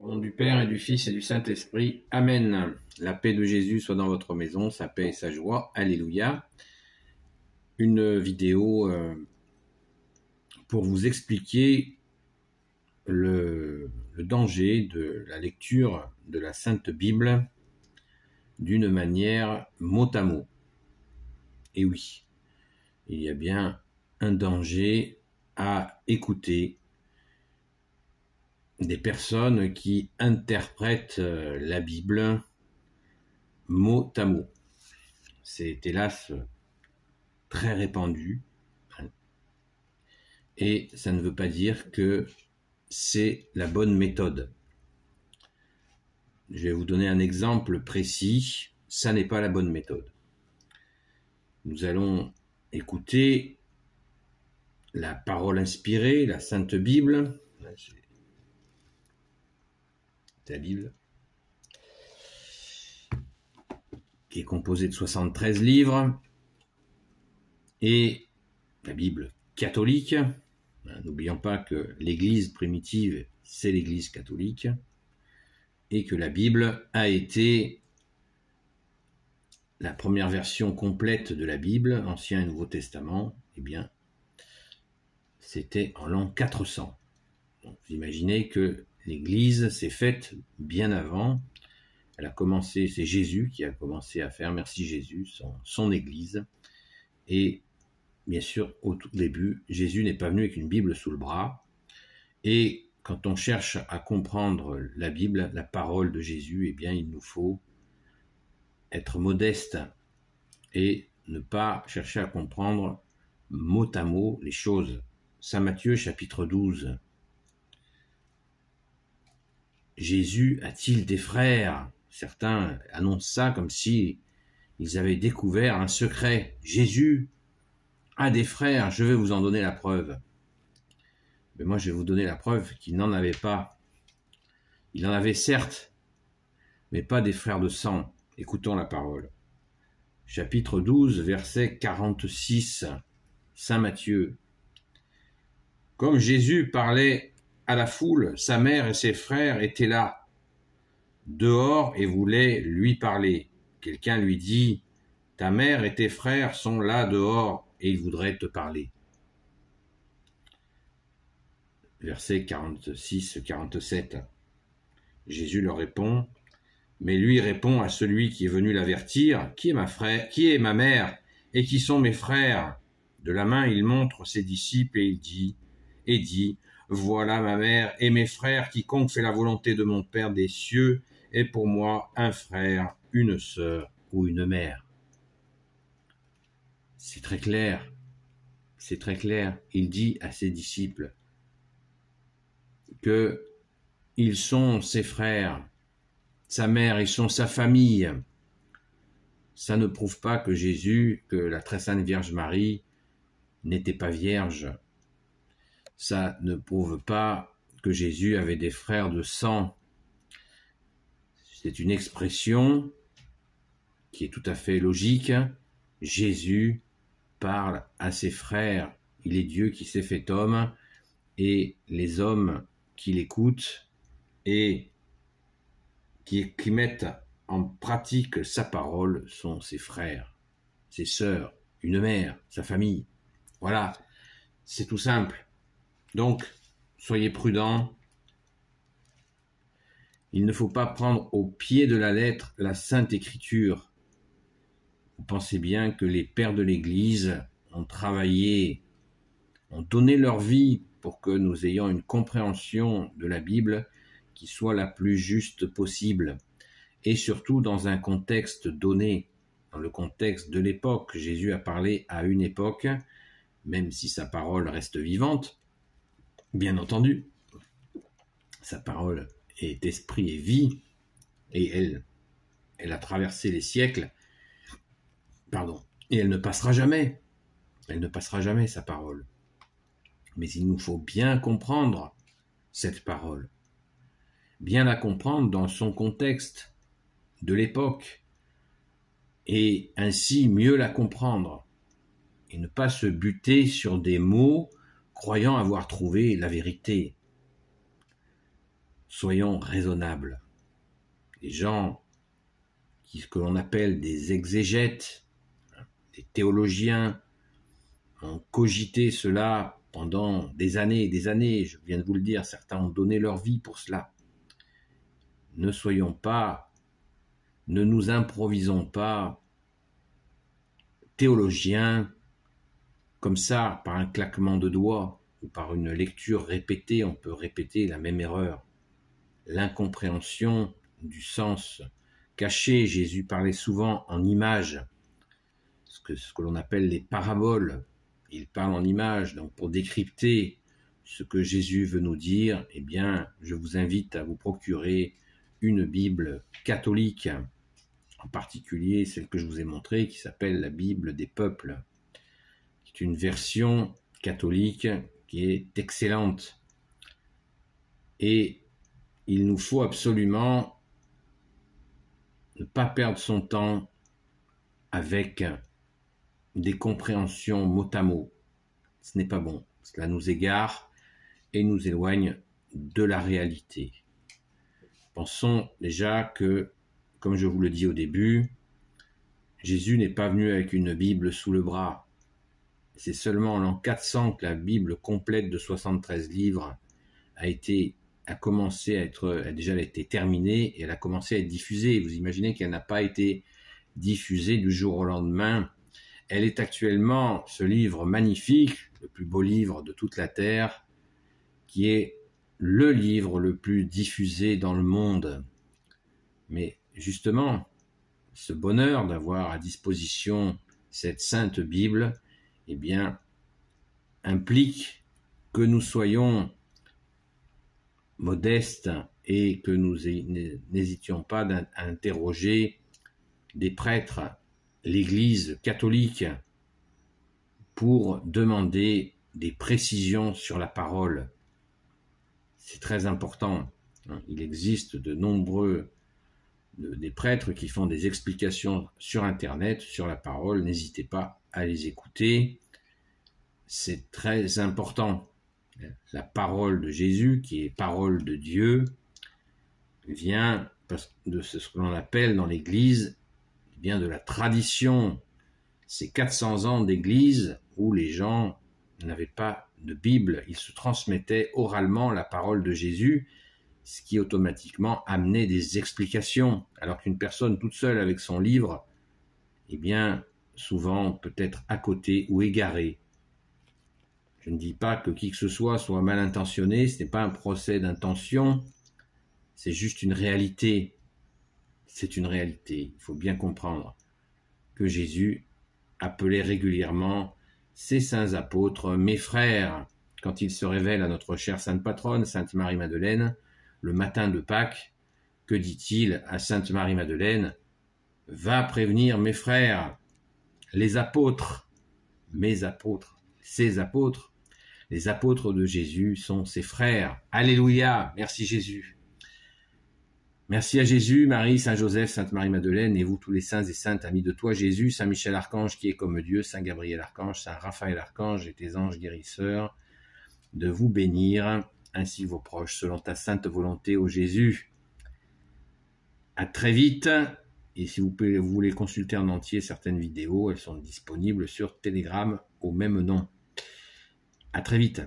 Au nom du Père et du Fils et du Saint-Esprit. Amen. La paix de Jésus soit dans votre maison, sa paix et sa joie. Alléluia. Une vidéo pour vous expliquer le danger de la lecture de la Sainte Bible d'une manière mot à mot. Et oui, il y a bien un danger à écouter des personnes qui interprètent la Bible mot à mot. C'est hélas très répandu. Et ça ne veut pas dire que c'est la bonne méthode. Je vais vous donner un exemple précis. Ça n'est pas la bonne méthode. Nous allons écouter la parole inspirée, la Sainte Bible. La Bible, qui est composée de 73 livres, et la Bible catholique. N'oublions pas que l'Église primitive, c'est l'Église catholique, et que la Bible a été la première version complète de la Bible, Ancien et Nouveau Testament, eh bien, c'était en l'an 400. Donc, vous imaginez que l'Église s'est faite bien avant. Elle a commencé, c'est Jésus qui a commencé à faire, merci Jésus, son Église. Et bien sûr, au tout début, Jésus n'est pas venu avec une Bible sous le bras. Et quand on cherche à comprendre la Bible, la parole de Jésus, eh bien, il nous faut être modeste et ne pas chercher à comprendre mot à mot les choses. Saint Matthieu, chapitre 12. Jésus a-t-il des frères? Certains annoncent ça comme si ils avaient découvert un secret. Jésus a des frères, je vais vous en donner la preuve. Mais moi, je vais vous donner la preuve qu'il n'en avait pas. Il en avait certes, mais pas des frères de sang. Écoutons la parole. Chapitre 12, verset 46. Saint Matthieu. Comme Jésus parlait à la foule, sa mère et ses frères étaient là, dehors, et voulaient lui parler. Quelqu'un lui dit, « Ta mère et tes frères sont là dehors, et ils voudraient te parler. » Verset 46-47. Jésus leur répond, mais lui répond à celui qui est venu l'avertir, « Qui est ma mère, et qui sont mes frères ?» De la main, il montre ses disciples, et il dit, voilà ma mère et mes frères, quiconque fait la volonté de mon Père des cieux est pour moi un frère, une sœur ou une mère. C'est très clair, c'est très clair. Il dit à ses disciples que ils sont ses frères, sa mère, ils sont sa famille. Ça ne prouve pas que Jésus, que la très sainte Vierge Marie n'était pas vierge. Ça ne prouve pas que Jésus avait des frères de sang. C'est une expression qui est tout à fait logique. Jésus parle à ses frères. Il est Dieu qui s'est fait homme, et les hommes qui l'écoutent et qui mettent en pratique sa parole sont ses frères, ses sœurs, une mère, sa famille. Voilà, c'est tout simple. Donc, soyez prudents. Il ne faut pas prendre au pied de la lettre la Sainte Écriture. Vous pensez bien que les pères de l'Église ont travaillé, ont donné leur vie pour que nous ayons une compréhension de la Bible qui soit la plus juste possible, et surtout dans un contexte donné, dans le contexte de l'époque. Jésus a parlé à une époque, même si sa parole reste vivante. Bien entendu, sa parole est esprit et vie, et elle a traversé les siècles, et elle ne passera jamais. Elle ne passera jamais, sa parole. Mais il nous faut bien comprendre cette parole, bien la comprendre dans son contexte de l'époque, et ainsi mieux la comprendre, et ne pas se buter sur des mots croyant avoir trouvé la vérité. soyons raisonnables. Les gens que l'on appelle des exégètes, des théologiens, ont cogité cela pendant des années et des années. Je viens de vous le dire, certains ont donné leur vie pour cela. Ne nous improvisons pas théologiens comme ça, par un claquement de doigts ou par une lecture répétée, on peut répéter la même erreur. L'incompréhension du sens caché, Jésus parlait souvent en images, ce que l'on appelle les paraboles. Il parle en images, donc pour décrypter ce que Jésus veut nous dire, eh bien, je vous invite à vous procurer une Bible catholique, en particulier celle que je vous ai montrée, qui s'appelle la Bible des peuples. C'est une version catholique qui est excellente. Et il nous faut absolument ne pas perdre son temps avec des compréhensions mot à mot. Ce n'est pas bon. Cela nous égare et nous éloigne de la réalité. Pensons déjà que, comme je vous le dis au début, Jésus n'est pas venu avec une Bible sous le bras. C'est seulement en l'an 400 que la Bible complète de 73 livres a été terminée et elle a commencé à être diffusée. Vous imaginez qu'elle n'a pas été diffusée du jour au lendemain. Elle est actuellement ce livre magnifique, le plus beau livre de toute la terre, qui est le livre le plus diffusé dans le monde. Mais justement, ce bonheur d'avoir à disposition cette sainte Bible, eh bien, implique que nous soyons modestes et que nous n'hésitions pas à interroger des prêtres, l'Église catholique, pour demander des précisions sur la parole. C'est très important. Il existe de nombreux des prêtres qui font des explications sur Internet, sur la parole. N'hésitez pas à les écouter. C'est très important. La parole de Jésus, qui est parole de Dieu, vient de ce que l'on appelle dans l'Église, bien de la tradition. C'est 400 ans d'Église où les gens n'avaient pas de Bible. Ils se transmettaient oralement la parole de Jésus, ce qui automatiquement amenait des explications. Alors qu'une personne toute seule avec son livre, eh bien, souvent peut être à côté ou égarée. Je ne dis pas que qui que ce soit mal intentionné, ce n'est pas un procès d'intention, c'est juste une réalité. C'est une réalité. Il faut bien comprendre que Jésus appelait régulièrement ses saints apôtres, mes frères, quand il se révèle à notre chère sainte patronne, Sainte Marie-Madeleine, le matin de Pâques. Que dit-il à Sainte Marie-Madeleine? Va prévenir mes frères, les apôtres, mes apôtres, ses apôtres. Les apôtres de Jésus sont ses frères. Alléluia, merci Jésus. Merci à Jésus, Marie, Saint Joseph, Sainte Marie-Madeleine, et vous tous les saints et saintes amis de toi, Jésus, Saint Michel Archange qui est comme Dieu, Saint Gabriel Archange, Saint Raphaël Archange et tes anges guérisseurs, de vous bénir, ainsi vos proches, selon ta sainte volonté, ô Jésus. À très vite, et si vous voulez consulter en entier certaines vidéos, elles sont disponibles sur Telegram au même nom. À très vite.